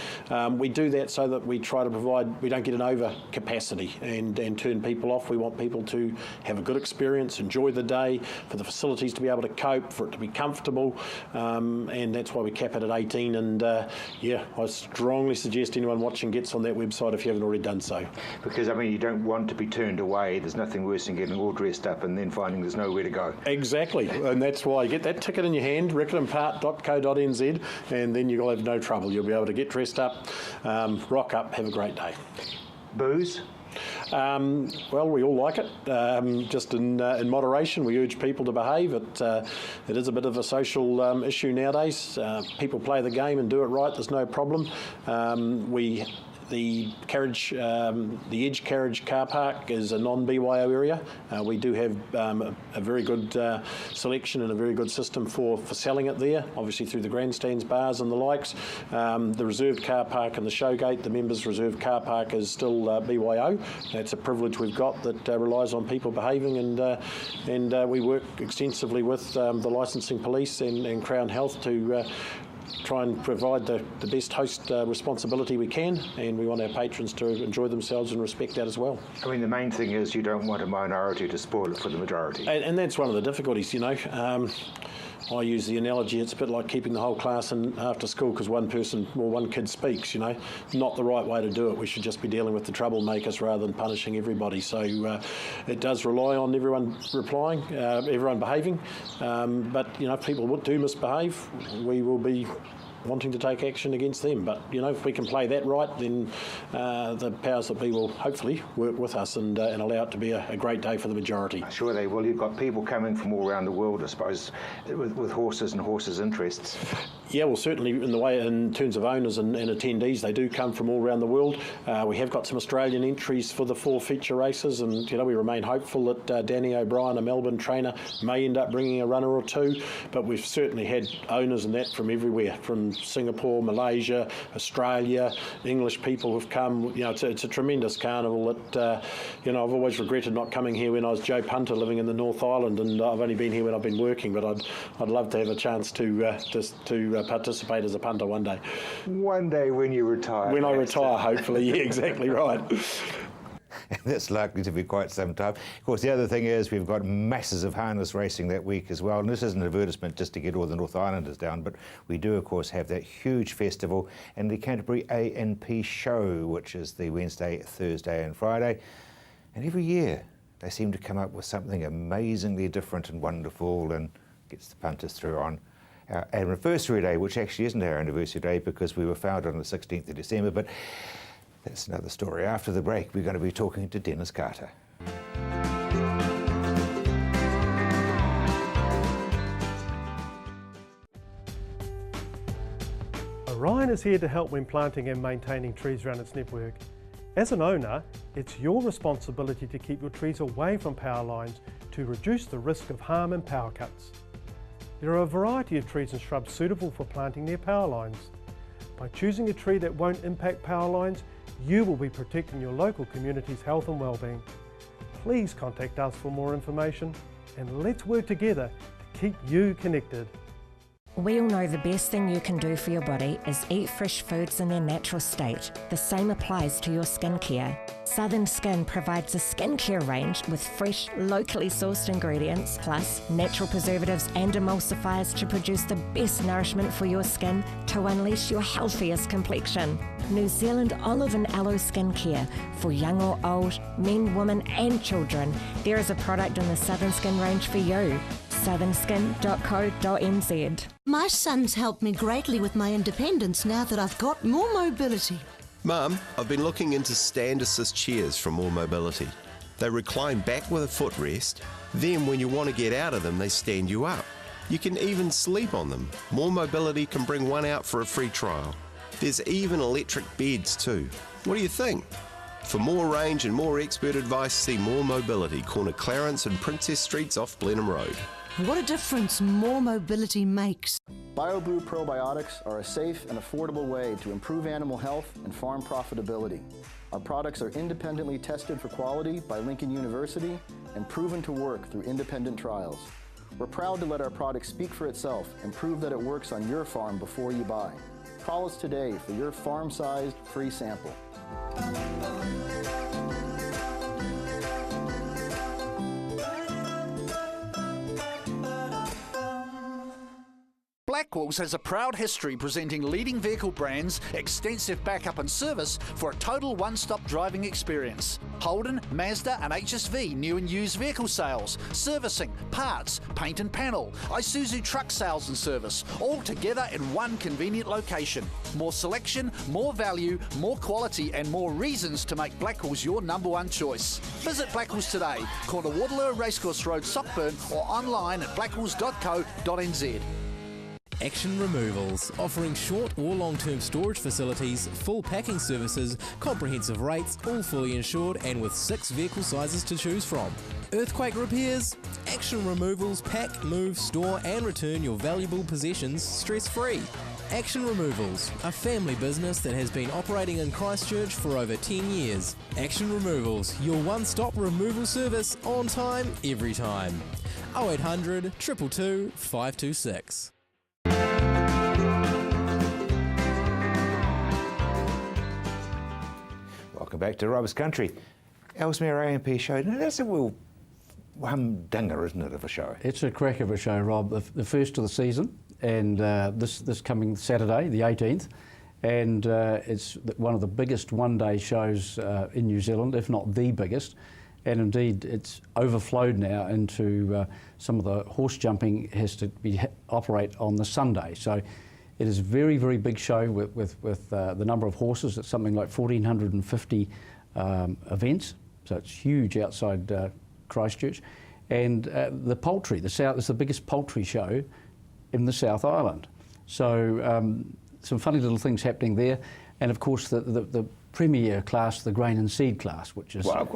We do that so that we try to provide, we don't get an over capacity and turn people off. We want people to have a good experience, enjoy the day, for the facilities to be able to cope, for it to be comfortable, and that's why we cap it at 18. And I strongly suggest anyone watching gets on that website if you haven't already done so. Because I mean, you don't want to be turned away. There's nothing worse than getting all dressed up and then finding there's nowhere to go. Exactly, and that's why you get that ticket in your hand, rickettandpart.co.nz, and then you'll have no trouble. You'll be able to get dressed up, rock up, have a great day. Booze? Well, we all like it, just in moderation. We urge people to behave. It is a bit of a social issue nowadays. People play the game and do it right. There's no problem. The Edge Carriage car park is a non-BYO area. We do have a very good selection and a very good system for selling it there, obviously through the grandstands, bars and the likes. The reserved car park and the showgate, the members' reserved car park, is still BYO. That's a privilege we've got that relies on people behaving, and we work extensively with the licensing police and Crown Health to try and provide the best host responsibility we can, and we want our patrons to enjoy themselves and respect that as well. I mean, the main thing is you don't want a minority to spoil it for the majority. And that's one of the difficulties, I use the analogy, it's a bit like keeping the whole class in after school because one kid speaks, Not the right way to do it. We should just be dealing with the troublemakers rather than punishing everybody. So it does rely on everyone replying, everyone behaving. But, if people do misbehave, we will be wanting to take action against them. But, if we can play that right, then the powers that be will hopefully work with us and allow it to be a great day for the majority. Sure they will. You've got people coming from all around the world, I suppose, with horses and horses' interests. Yeah, well, certainly in terms of owners and attendees, they do come from all around the world. We have got some Australian entries for the 4 feature races, and we remain hopeful that Danny O'Brien, a Melbourne trainer, may end up bringing a runner or 2. But we've certainly had owners and that from everywhere, from Singapore, Malaysia, Australia. English people have come. It's a tremendous carnival that I've always regretted not coming here when I was Joe Punter living in the North Island, and I've only been here when I've been working. But I'd love to have a chance to participate as a punter one day. One day when you retire. When I retire, hopefully. Yeah, exactly right. and that's likely to be quite some time. Of course, the other thing is we've got masses of harness racing that week as well, and this isn't an advertisement just to get all the North Islanders down, but we do, of course, have that huge festival and the Canterbury A&P show, which is the Wednesday, Thursday and Friday. And every year they seem to come up with something amazingly different and wonderful and gets the punters through on our anniversary day, which actually isn't our anniversary day because we were founded on the 16th of December, but that's another story. After the break, we're going to be talking to Dennis Carter. Orion is here to help when planting and maintaining trees around its network. As an owner, it's your responsibility to keep your trees away from power lines to reduce the risk of harm and power cuts. There are a variety of trees and shrubs suitable for planting near power lines. By choosing a tree that won't impact power lines, you will be protecting your local community's health and well-being. Please contact us for more information and let's work together to keep you connected. We all know the best thing you can do for your body is eat fresh foods in their natural state. The same applies to your skincare. Southern Skin provides a skincare range with fresh, locally sourced ingredients, plus natural preservatives and emulsifiers to produce the best nourishment for your skin to unleash your healthiest complexion. New Zealand olive and aloe skincare for young or old, men, women and children. There is a product in the Southern Skin range for you. southernskin.co.nz. My son's helped me greatly with my independence now that I've got more mobility. Mum, I've been looking into stand assist chairs from More Mobility. They recline back with a footrest, then when you want to get out of them, they stand you up. You can even sleep on them. More Mobility can bring one out for a free trial. There's even electric beds too. What do you think? For more range and more expert advice, see More Mobility, corner Clarence and Princess Streets off Blenheim Road. What a difference more mobility makes. BioBrew probiotics are a safe and affordable way to improve animal health and farm profitability. Our products are independently tested for quality by Lincoln University and proven to work through independent trials. We're proud to let our product speak for itself and prove that it works on your farm before you buy. Call us today for your farm-sized free sample. Blackwell's has a proud history presenting leading vehicle brands, extensive backup and service for a total one-stop driving experience. Holden, Mazda and HSV new and used vehicle sales, servicing, parts, paint and panel, Isuzu truck sales and service, all together in one convenient location. More selection, more value, more quality and more reasons to make Blackwell's your #1 choice. Visit Blackwell's today, corner Waterloo Racecourse Road, Sockburn or online at blackwells.co.nz. Action Removals, offering short or long-term storage facilities, full packing services, comprehensive rates, all fully insured and with 6 vehicle sizes to choose from. Earthquake repairs? Action Removals pack, move, store and return your valuable possessions stress-free. Action Removals, a family business that has been operating in Christchurch for over 10 years. Action Removals, your one-stop removal service on time, every time. 0800 222 526. Welcome back to Robert's Country. Ellesmere A&P show. Now, that's a real humdinger, isn't it, of a show? It's a crack of a show, Rob. The first of the season, and this coming Saturday, the 18th, and it's one of the biggest one-day shows in New Zealand, if not the biggest. And indeed, it's overflowed now into some of the horse jumping has to operate on the Sunday. So it is a very, very big show with the number of horses. It's something like 1,450 events. So it's huge outside Christchurch. And the poultry, it's the biggest poultry show in the South Island. So some funny little things happening there. And of course, the premier class, the grain and seed class, which is... Well,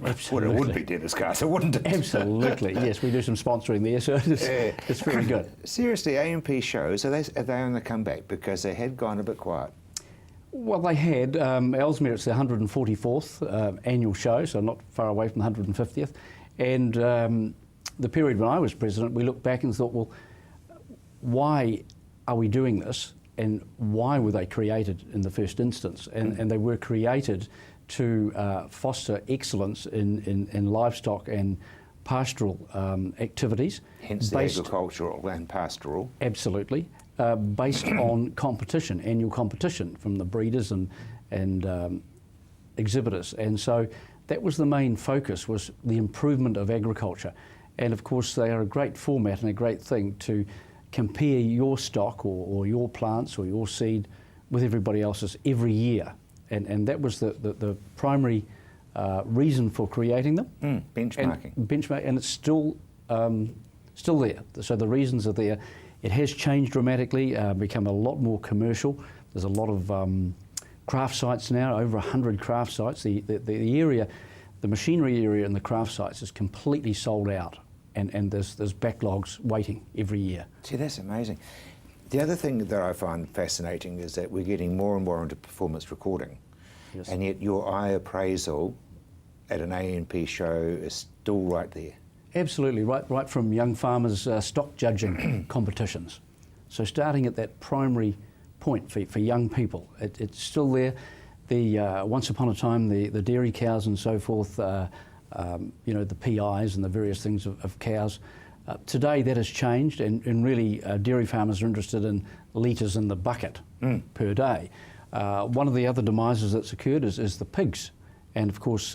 it would be Dennis Carter, wouldn't it? Absolutely, yes. We do some sponsoring there, so it's very good. Seriously, A&P shows, are they on the comeback? Because they had gone a bit quiet. Well, they had. Ellesmere, it's the 144th annual show, so not far away from the 150th. And the period when I was president, we looked back and thought, well, why are we doing this? And why were they created in the first instance? And they were created to foster excellence in livestock and pastoral activities. Hence the agricultural and pastoral. Absolutely. Based on competition, annual competition from the breeders and exhibitors. And so that was the main focus, was the improvement of agriculture. And of course they are a great format and a great thing to compare your stock or your plants or your seed with everybody else's every year. And that was the primary reason for creating them. Benchmarking. And it's still there. So the reasons are there. It has changed dramatically, become a lot more commercial. There's a lot of craft sites now, over 100 craft sites. The area, the machinery area in the craft sites is completely sold out, and there's backlogs waiting every year. See, that's amazing. The other thing that I find fascinating is that we're getting more and more into performance recording, yes. And yet your eye appraisal at an A&P show is still right there. Absolutely, right from young farmers' stock judging competitions. So starting at that primary point for young people, it's still there. Once upon a time, the dairy cows and so forth, the PIs and the various things of cows. Today that has changed, and really dairy farmers are interested in litres in the bucket per day. One of the other demises that's occurred is the pigs, and of course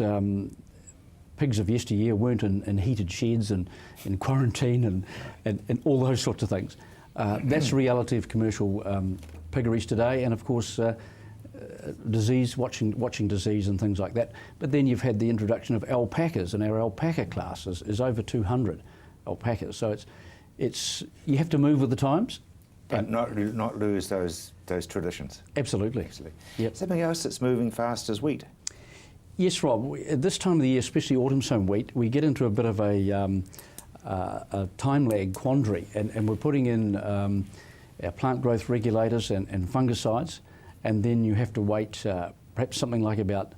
pigs of yesteryear weren't in heated sheds and in quarantine and all those sorts of things. That's the reality of commercial piggeries today, and of course disease, watching disease and things like that. But then you've had the introduction of alpacas, and our alpaca class is over 200 alpacas. So it's you have to move with the times, but not lose those traditions. Absolutely. Yep. Something else that's moving fast is wheat. Yes, Rob. At this time of the year, especially autumn sown wheat, we get into a bit of a time lag quandary, and we're putting in our plant growth regulators and fungicides, and then you have to wait perhaps something like about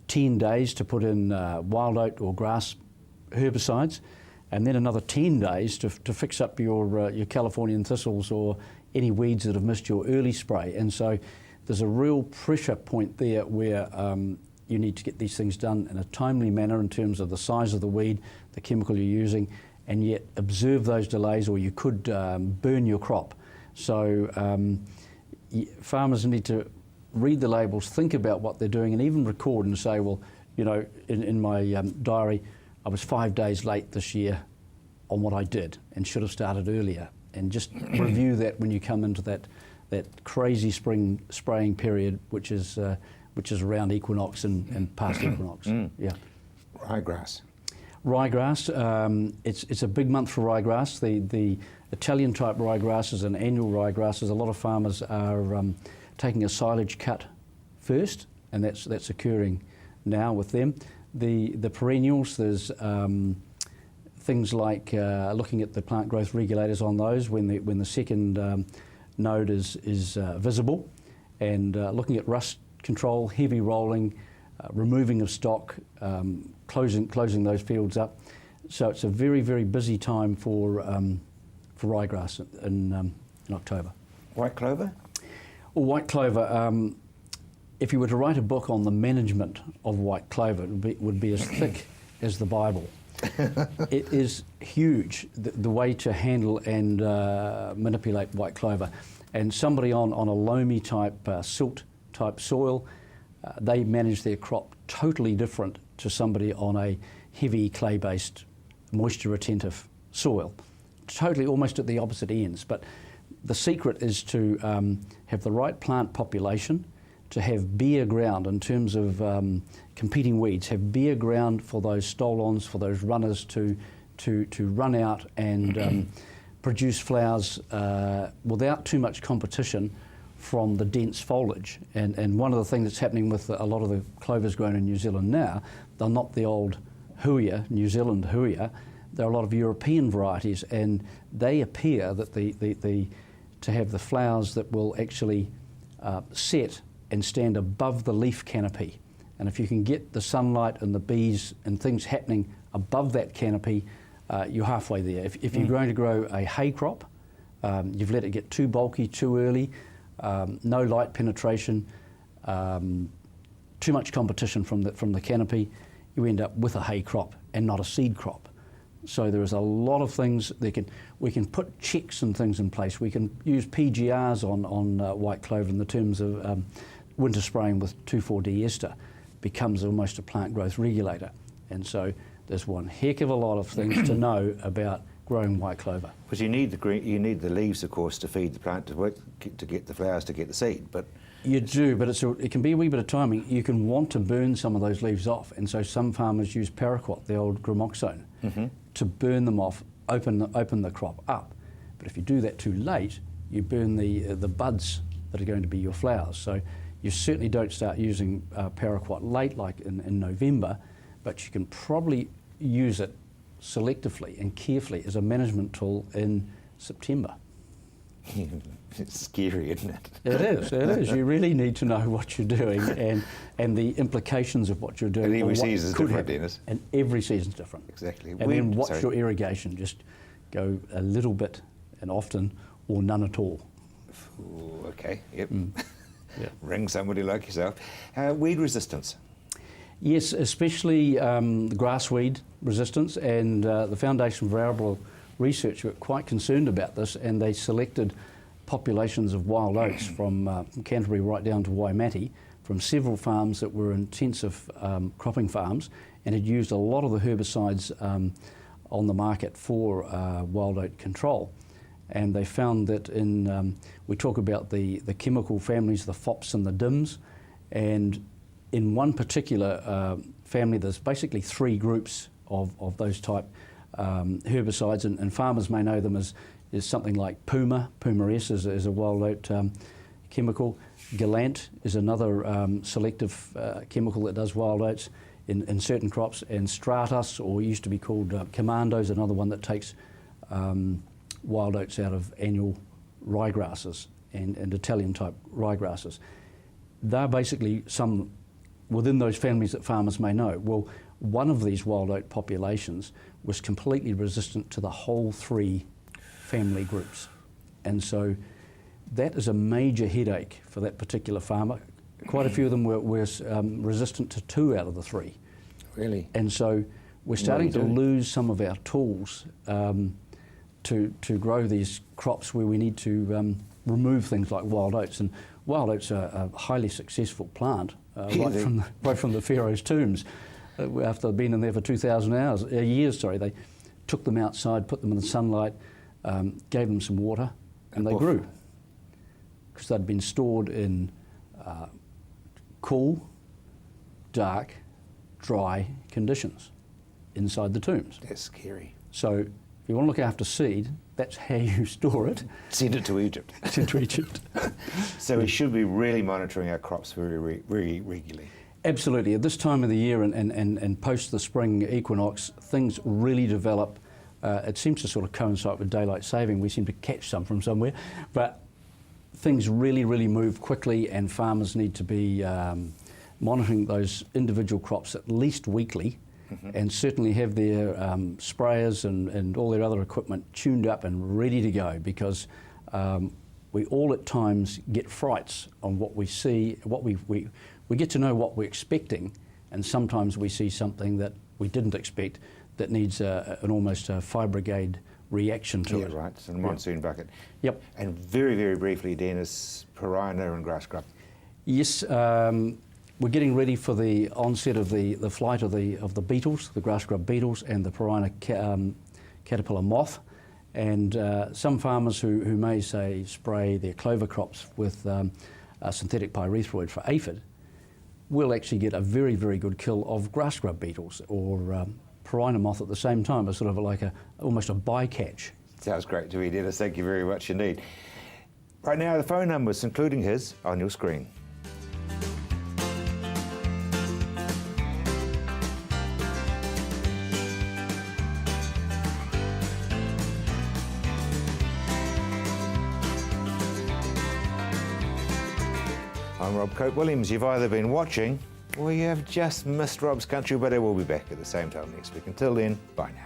10 days to put in wild oat or grass herbicides, and then another 10 days to fix up your Californian thistles or any weeds that have missed your early spray. And so there's a real pressure point there where you need to get these things done in a timely manner in terms of the size of the weed, the chemical you're using, and yet observe those delays, or you could burn your crop. So farmers need to read the labels, think about what they're doing, and even record and say, well, you know, in my diary, I was 5 days late this year on what I did and should have started earlier. And just review that when you come into that crazy spring spraying period, which is around equinox and past equinox. Yeah. Ryegrass. Ryegrass, it's a big month for ryegrass. The Italian type ryegrasses and annual ryegrasses, a lot of farmers are taking a silage cut first, and that's occurring now with them. The perennials, there's things like looking at the plant growth regulators on those when the second node is visible, and looking at rust control, heavy rolling, removing of stock, closing those fields up. So it's a very, very busy time for ryegrass in October. White clover? Well, white clover, if you were to write a book on the management of white clover, it would be as thick as the Bible. It is huge, the way to handle and manipulate white clover. And somebody on a loamy type, silt type soil, they manage their crop totally different to somebody on a heavy clay-based, moisture-retentive soil. Totally, almost at the opposite ends. But the secret is to have the right plant population, to have bare ground in terms of competing weeds, have bare ground for those stolons, for those runners to run out and produce flowers without too much competition from the dense foliage. And one of the things that's happening with a lot of the clovers grown in New Zealand now, they're not the old Huia, New Zealand Huia, there are a lot of European varieties, and they appear that to have the flowers that will actually set and stand above the leaf canopy. And if you can get the sunlight and the bees and things happening above that canopy, you're halfway there. If you're going to grow a hay crop, you've let it get too too early, no light penetration, too much competition from the canopy, you end up with a hay crop and not a seed crop. So there is a lot of things we can put checks and things in place. We can use PGRs on white clover in the terms of winter spraying with 2,4-D ester becomes almost a plant growth regulator. And so there's one heck of a lot of things to know about growing white clover. Because you need the leaves, of course, to feed the plant to get the flowers, to get the seed. But you do, but it can be a wee bit of timing. You can want to burn some of those leaves off, and so some farmers use paraquat, the old gramoxone, to burn them off, open the crop up. But if you do that too late, you burn the buds that are going to be your flowers. So you certainly don't start using paraquat late, like in November, but you can probably use it selectively and carefully as a management tool in September. It's scary, isn't it? It is. You really need to know what you're doing and the implications of what you're doing. And every season is different, Dennis. And every season's different. Exactly. And then watch your irrigation. Just go a little bit and often, or none at all. Ooh, okay, yep. Yeah. Ring somebody like yourself. Weed resistance. Yes, especially the grassweed resistance, and the Foundation for Arable Research were quite concerned about this, and they selected populations of wild oats from Canterbury right down to Waimate from several farms that were intensive cropping farms and had used a lot of the herbicides on the market for wild oat control. And they found that we talk about the chemical families, the FOPs and the DIMs, and in one particular family there's basically 3 groups of those type herbicides, and farmers may know them as something like Puma S is a wild oat chemical. Galant is another selective chemical that does wild oats in certain crops, and Stratus, or used to be called Commando, is another one that takes wild oats out of annual ryegrasses and Italian type ryegrasses. They're basically some within those families that farmers may know. Well, one of these wild oat populations was completely resistant to the whole 3 family groups. And so that is a major headache for that particular farmer. Quite a few of them were resistant to 2 out of the 3. Really? And so we're starting to lose some of our tools to grow these crops where we need to remove things like wild oats. And wild oats are a highly successful plant, right from the Pharaoh's tombs. After they've been in there for 2,000 years, they took them outside, put them in the sunlight, gave them some water, and they grew. Because they'd been stored in cool, dark, dry conditions inside the tombs. That's scary. So if you want to look after seed, that's how you store it. Send it to Egypt. Send it to Egypt. So we should be really monitoring our crops very regularly. Absolutely. At this time of the year and post the spring equinox, things really develop. It seems to sort of coincide with daylight saving. We seem to catch some from somewhere. But things really move quickly, and farmers need to be monitoring those individual crops at least weekly, and certainly have their sprayers and all their other equipment tuned up and ready to go, because we all at times get frights on what we see, we get to know what we're expecting, and sometimes we see something that we didn't expect that needs an almost a fire brigade reaction to it. Yeah, right, it's a monsoon bucket. Yep. And very briefly, Dennis, Pirina and grass grub. Yes, we're getting ready for the onset of the flight of the beetles, the grass grub beetles and the Pirina caterpillar moth. And some farmers who may say spray their clover crops with synthetic pyrethroid for aphid will actually get a very good kill of grass grub beetles or Pirina moth at the same time, as sort of like almost a bycatch. Sounds great to me, Dennis. Thank you very much indeed. Right now, the phone numbers, including his, on your screen. I'm Rob Cope-Williams. You've either been watching or you have just missed Rob's Country, but I will be back at the same time next week. Until then, bye now.